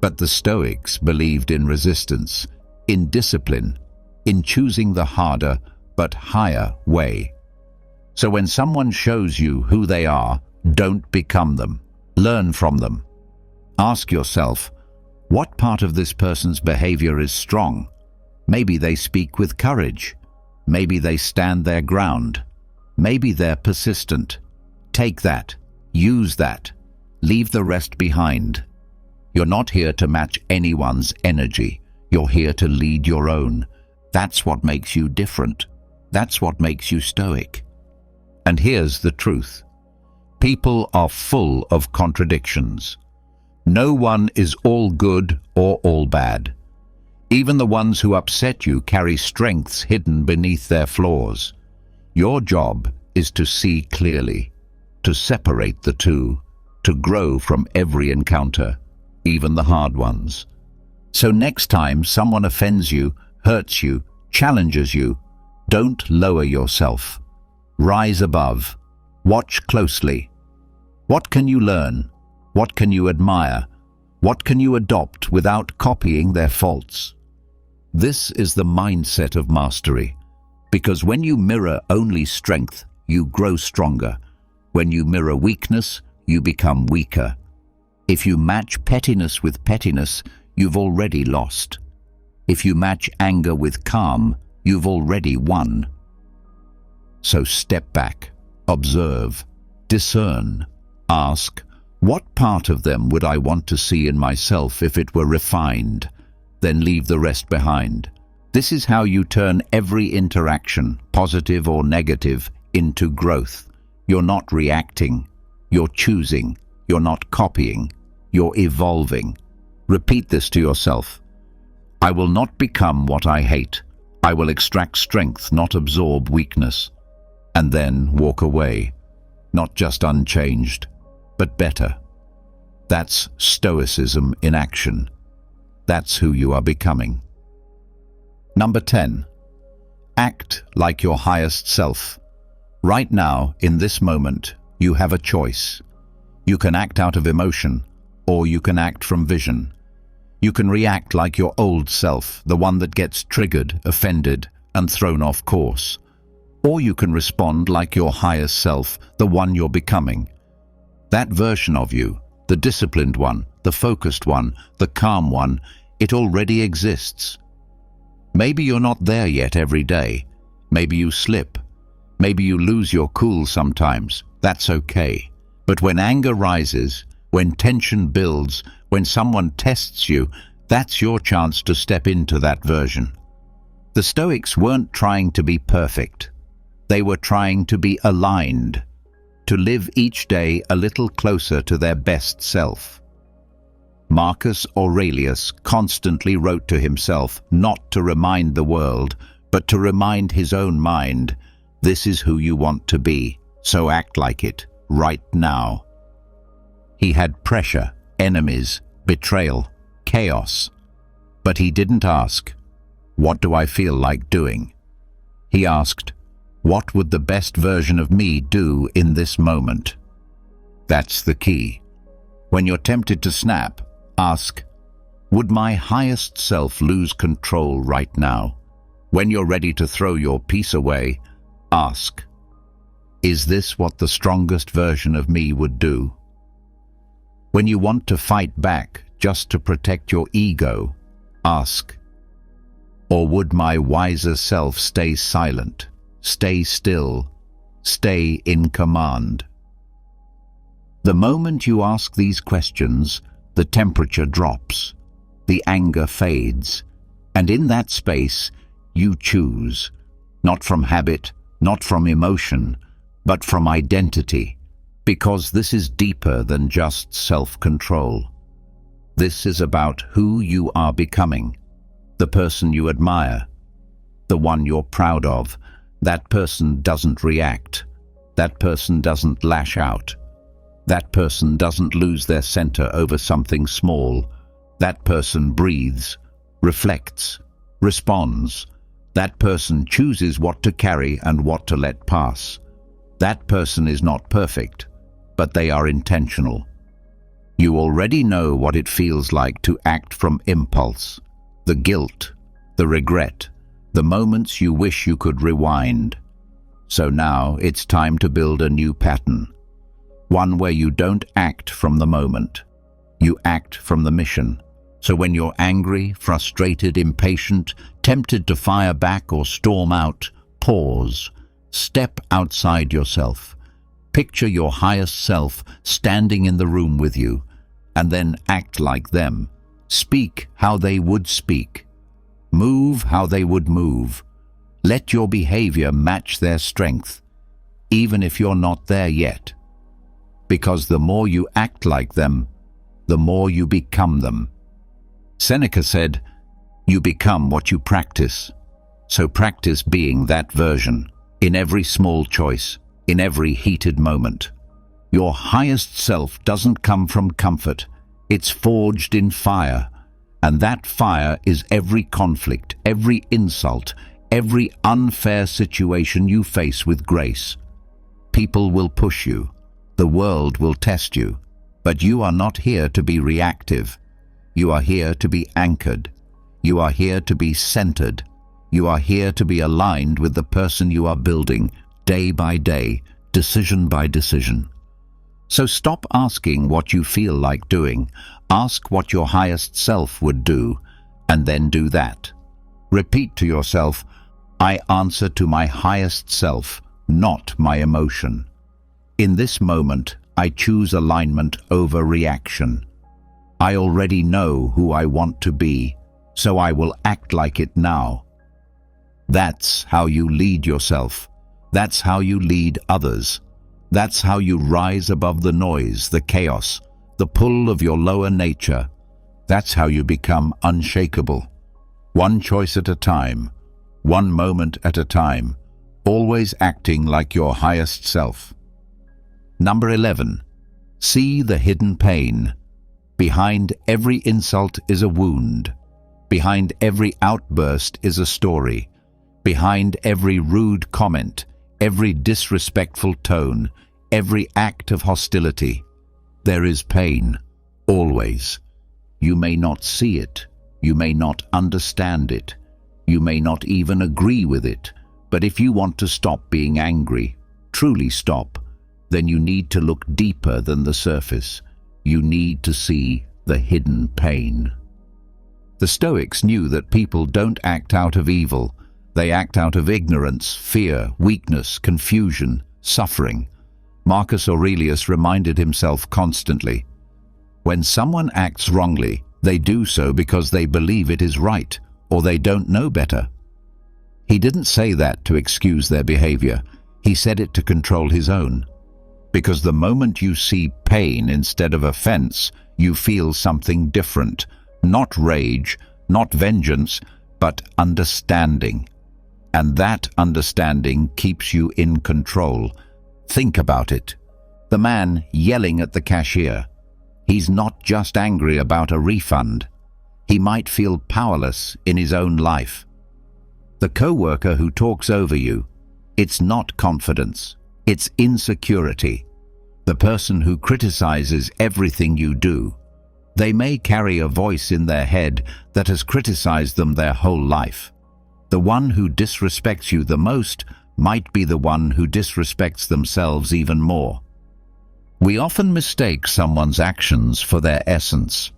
But the Stoics believed in resistance, in discipline, in choosing the harder but higher way. So when someone shows you who they are, don't become them. Learn from them. Ask yourself, what part of this person's behavior is strong? Maybe they speak with courage. Maybe they stand their ground. Maybe they're persistent. Take that. Use that. Leave the rest behind. You're not here to match anyone's energy. You're here to lead your own. That's what makes you different. That's what makes you stoic. And here's the truth. People are full of contradictions. No one is all good or all bad. Even the ones who upset you carry strengths hidden beneath their flaws. Your job is to see clearly, to separate the two, to grow from every encounter, even the hard ones. So next time someone offends you, hurts you, challenges you, Don't lower yourself. Rise above. Watch closely. What can you learn? What can you admire? What can you adopt without copying their faults? This is the mindset of mastery, because when you mirror only strength, you grow stronger. When you mirror weakness, you become weaker. If you match pettiness with pettiness, you've already lost. If you match anger with calm, you've already won. So step back, observe, discern, ask, what part of them would I want to see in myself if it were refined? Then leave the rest behind. This is how you turn every interaction, positive or negative, into growth. You're not reacting. You're choosing. You're not copying. You're evolving. Repeat this to yourself. I will not become what I hate. I will extract strength, not absorb weakness. And then walk away. Not just unchanged, but better. That's Stoicism in action. That's who you are becoming. Number 10. Act like your highest self. Right now, in this moment, you have a choice. You can act out of emotion, or you can act from vision. You can react like your old self, the one that gets triggered, offended, and thrown off course. Or you can respond like your highest self, the one you're becoming. That version of you, the disciplined one, the focused one, the calm one, it already exists. Maybe you're not there yet every day. Maybe you slip. Maybe you lose your cool sometimes. That's okay. But when anger rises, when tension builds, when someone tests you, that's your chance to step into that version. The Stoics weren't trying to be perfect. They were trying to be aligned, to live each day a little closer to their best self. Marcus Aurelius constantly wrote to himself, not to remind the world, but to remind his own mind, this is who you want to be, so act like it, right now. He had pressure, enemies, betrayal, chaos, but he didn't ask, what do I feel like doing? He asked, what would the best version of me do in this moment? That's the key. When you're tempted to snap, ask, would my highest self lose control right now? When you're ready to throw your peace away, ask, is this what the strongest version of me would do? When you want to fight back just to protect your ego, ask, or would my wiser self stay silent, stay still, stay in command? The moment you ask these questions, the temperature drops, the anger fades, and in that space, you choose, not from habit, not from emotion, but from identity, because this is deeper than just self-control. This is about who you are becoming, the person you admire, the one you're proud of. That person doesn't react. That person doesn't lash out. That person doesn't lose their center over something small. That person breathes, reflects, responds. That person chooses what to carry and what to let pass. That person is not perfect, but they are intentional. You already know what it feels like to act from impulse, the guilt, the regret, the moments you wish you could rewind. So now it's time to build a new pattern. One where you don't act from the moment. You act from the mission. So when you're angry, frustrated, impatient, tempted to fire back or storm out, pause. Step outside yourself. Picture your highest self standing in the room with you, and then act like them. Speak how they would speak. Move how they would move. Let your behavior match their strength, even if you're not there yet. Because the more you act like them, the more you become them. Seneca said, you become what you practice. So practice being that version, in every small choice, in every heated moment. Your highest self doesn't come from comfort. It's forged in fire. And that fire is every conflict, every insult, every unfair situation you face with grace. People will push you. The world will test you. But you are not here to be reactive. You are here to be anchored. You are here to be centered. You are here to be aligned with the person you are building, day by day, decision by decision. So stop asking what you feel like doing. Ask what your highest self would do, and then do that. Repeat to yourself, I answer to my highest self, not my emotion. In this moment, I choose alignment over reaction. I already know who I want to be, so I will act like it now. That's how you lead yourself. That's how you lead others. That's how you rise above the noise, the chaos, the pull of your lower nature. That's how you become unshakable. One choice at a time, one moment at a time, always acting like your highest self. Number 11. See the hidden pain. Behind every insult is a wound. Behind every outburst is a story. Behind every rude comment, every disrespectful tone, every act of hostility, there is pain, always. You may not see it, you may not understand it, you may not even agree with it, but if you want to stop being angry, truly stop, then you need to look deeper than the surface. You need to see the hidden pain. The Stoics knew that people don't act out of evil. They act out of ignorance, fear, weakness, confusion, suffering. Marcus Aurelius reminded himself constantly, when someone acts wrongly, they do so because they believe it is right, or they don't know better. He didn't say that to excuse their behavior. He said it to control his own. Because the moment you see pain instead of offense, you feel something different. Not rage, not vengeance, but understanding. And that understanding keeps you in control. Think about it. The man yelling at the cashier. He's not just angry about a refund. He might feel powerless in his own life. The coworker who talks over you, it's not confidence, it's insecurity. The person who criticizes everything you do, they may carry a voice in their head that has criticized them their whole life. The one who disrespects you the most might be the one who disrespects themselves even more. We often mistake someone's actions for their essence,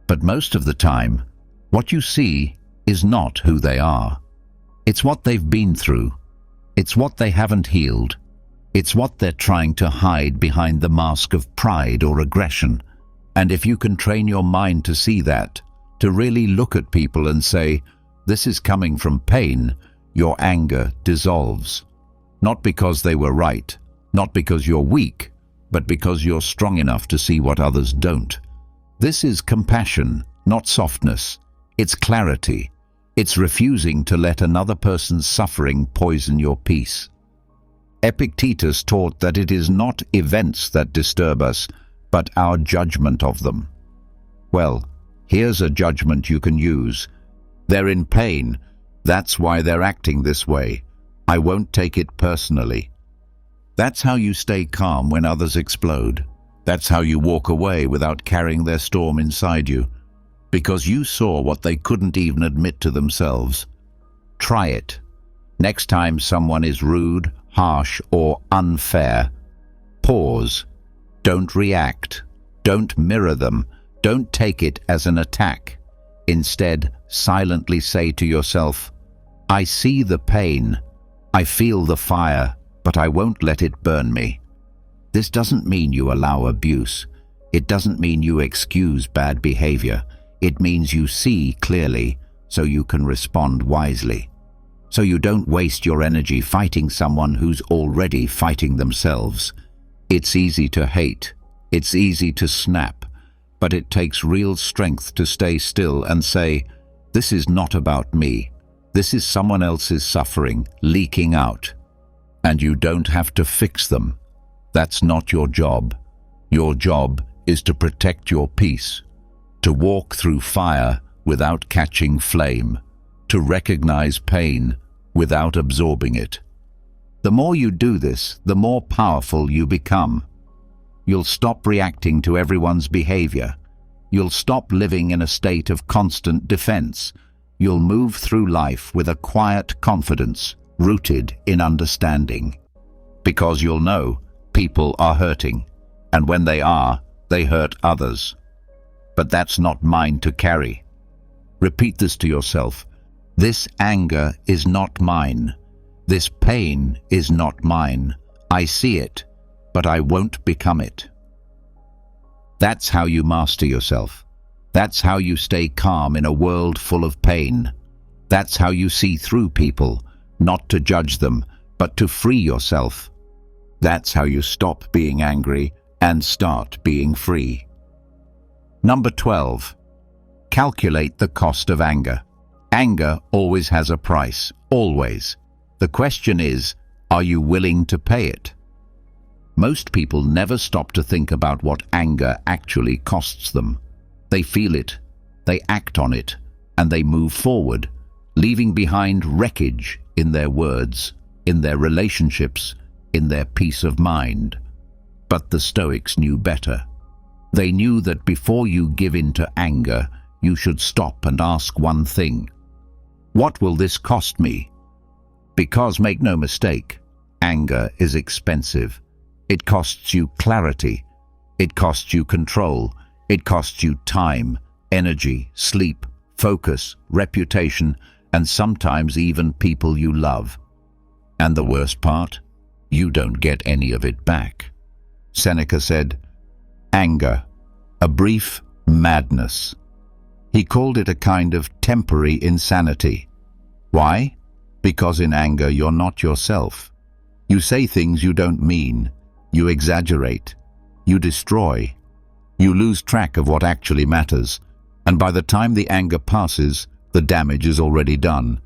but most of the time, what you see is not who they are. It's what they've been through. It's what they haven't healed. It's what they're trying to hide behind the mask of pride or aggression. And if you can train your mind to see that, to really look at people and say, this is coming from pain, your anger dissolves. Not because they were right, not because you're weak, but because you're strong enough to see what others don't. This is compassion, not softness. It's clarity. It's refusing to let another person's suffering poison your peace. Epictetus taught that it is not events that disturb us, but our judgment of them. Well, here's a judgment you can use. They're in pain. That's why they're acting this way. I won't take it personally. That's how you stay calm when others explode. That's how you walk away without carrying their storm inside you, because you saw what they couldn't even admit to themselves. Try it. Next time someone is rude, harsh, or unfair, pause. Don't react. Don't mirror them. Don't take it as an attack. Instead, silently say to yourself, I see the pain. I feel the fire, but I won't let it burn me. This doesn't mean you allow abuse. It doesn't mean you excuse bad behavior. It means you see clearly so you can respond wisely. So you don't waste your energy fighting someone who's already fighting themselves. It's easy to hate. It's easy to snap. But it takes real strength to stay still and say, this is not about me. This is someone else's suffering leaking out. And you don't have to fix them. That's not your job. Your job is to protect your peace, to walk through fire without catching flame, to recognize pain, without absorbing it. The more you do this, the more powerful you become. You'll stop reacting to everyone's behavior. You'll stop living in a state of constant defense. You'll move through life with a quiet confidence, rooted in understanding. Because you'll know people are hurting, and when they are, they hurt others. But that's not mine to carry. Repeat this to yourself. This anger is not mine. This pain is not mine. I see it, but I won't become it. That's how you master yourself. That's how you stay calm in a world full of pain. That's how you see through people, not to judge them, but to free yourself. That's how you stop being angry and start being free. Number 12. Calculate the cost of anger. Anger always has a price, always. The question is, are you willing to pay it? Most people never stop to think about what anger actually costs them. They feel it, they act on it, and they move forward, leaving behind wreckage in their words, in their relationships, in their peace of mind. But the Stoics knew better. They knew that before you give in to anger, you should stop and ask one thing. What will this cost me? Because make no mistake, anger is expensive. It costs you clarity. It costs you control. It costs you time, energy, sleep, focus, reputation, and sometimes even people you love. And the worst part? You don't get any of it back. Seneca said, "Anger, a brief madness." He called it a kind of temporary insanity. Why? Because in anger you're not yourself. You say things you don't mean. You exaggerate. You destroy. You lose track of what actually matters. And by the time the anger passes, the damage is already done.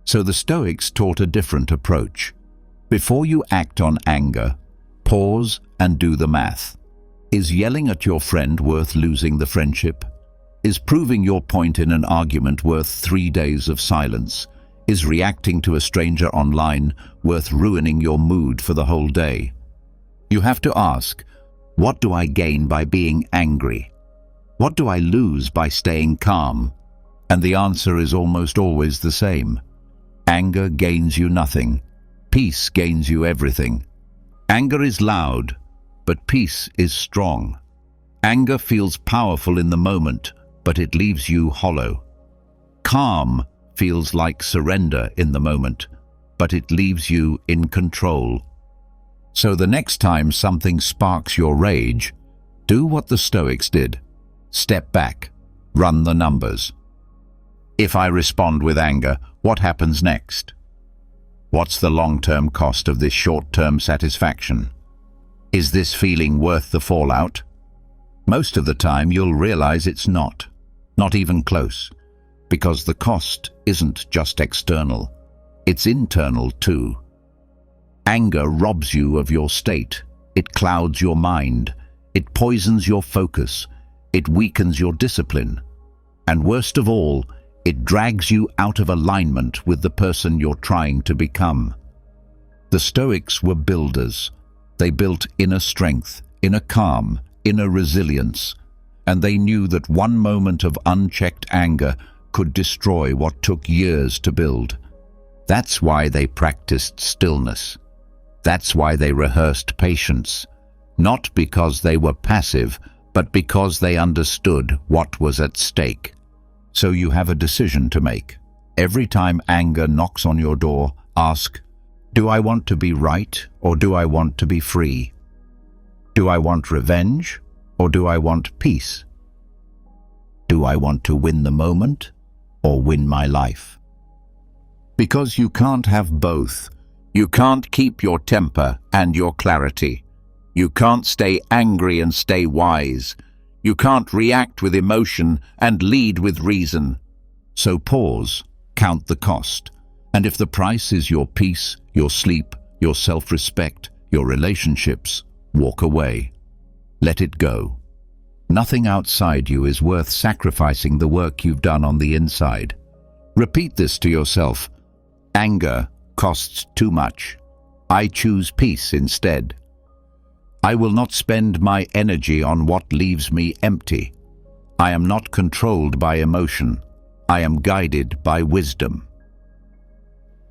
So the Stoics taught a different approach. Before you act on anger, pause and do the math. Is yelling at your friend worth losing the friendship? Is proving your point in an argument worth 3 days of silence? Is reacting to a stranger online worth ruining your mood for the whole day? You have to ask, what do I gain by being angry? What do I lose by staying calm? And the answer is almost always the same. Anger gains you nothing. Peace gains you everything. Anger is loud, but peace is strong. Anger feels powerful in the moment, but it leaves you hollow. Calm feels like surrender in the moment, but it leaves you in control. So the next time something sparks your rage, do what the Stoics did. Step back, run the numbers. If I respond with anger, what happens next? What's the long-term cost of this short-term satisfaction? Is this feeling worth the fallout? Most of the time you'll realize it's not even close, because the cost isn't just external, it's internal too. Anger robs you of your state. It clouds your mind. It poisons your focus. It weakens your discipline. And worst of all, it drags you out of alignment with the person you're trying to become. The Stoics were builders. They built inner strength, inner calm, inner resilience, and they knew that one moment of unchecked anger could destroy what took years to build. That's why they practiced stillness. That's why they rehearsed patience, not because they were passive, but because they understood what was at stake. So you have a decision to make. Every time anger knocks on your door, ask, do I want to be right or do I want to be free? Do I want revenge or do I want peace? Do I want to win the moment or win my life? Because you can't have both. You can't keep your temper and your clarity. You can't stay angry and stay wise. You can't react with emotion and lead with reason. So pause, count the cost. And if the price is your peace, your sleep, your self-respect, your relationships, walk away. Let it go. Nothing outside you is worth sacrificing the work you've done on the inside. Repeat this to yourself. Anger costs too much. I choose peace instead. I will not spend my energy on what leaves me empty. I am not controlled by emotion. I am guided by wisdom.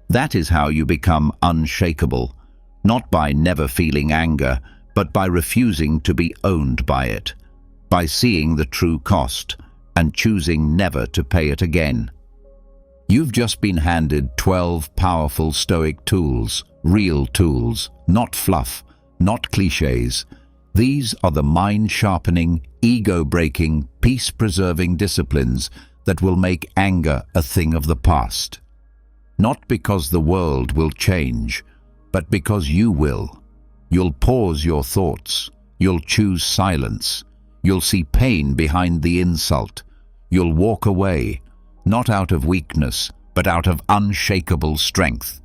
That is how you become unshakable, not by never feeling anger, but by refusing to be owned by it, by seeing the true cost and choosing never to pay it again. You've just been handed 12 powerful Stoic tools, real tools, not fluff, not cliches. These are the mind-sharpening, ego-breaking, peace-preserving disciplines that will make anger a thing of the past. Not because the world will change, but because you will. You'll pause your thoughts. You'll choose silence. You'll see pain behind the insult. You'll walk away, not out of weakness, but out of unshakable strength.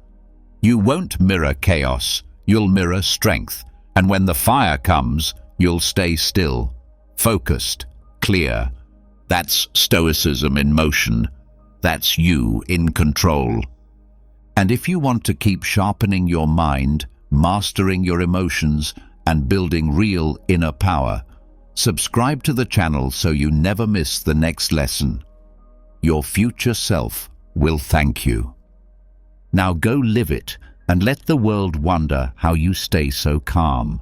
You won't mirror chaos. You'll mirror strength. And when the fire comes, you'll stay still, focused, clear. That's Stoicism in motion. That's you in control. And if you want to keep sharpening your mind, mastering your emotions, and building real inner power, subscribe to the channel so you never miss the next lesson. Your future self will thank you. Now go live it and let the world wonder how you stay so calm.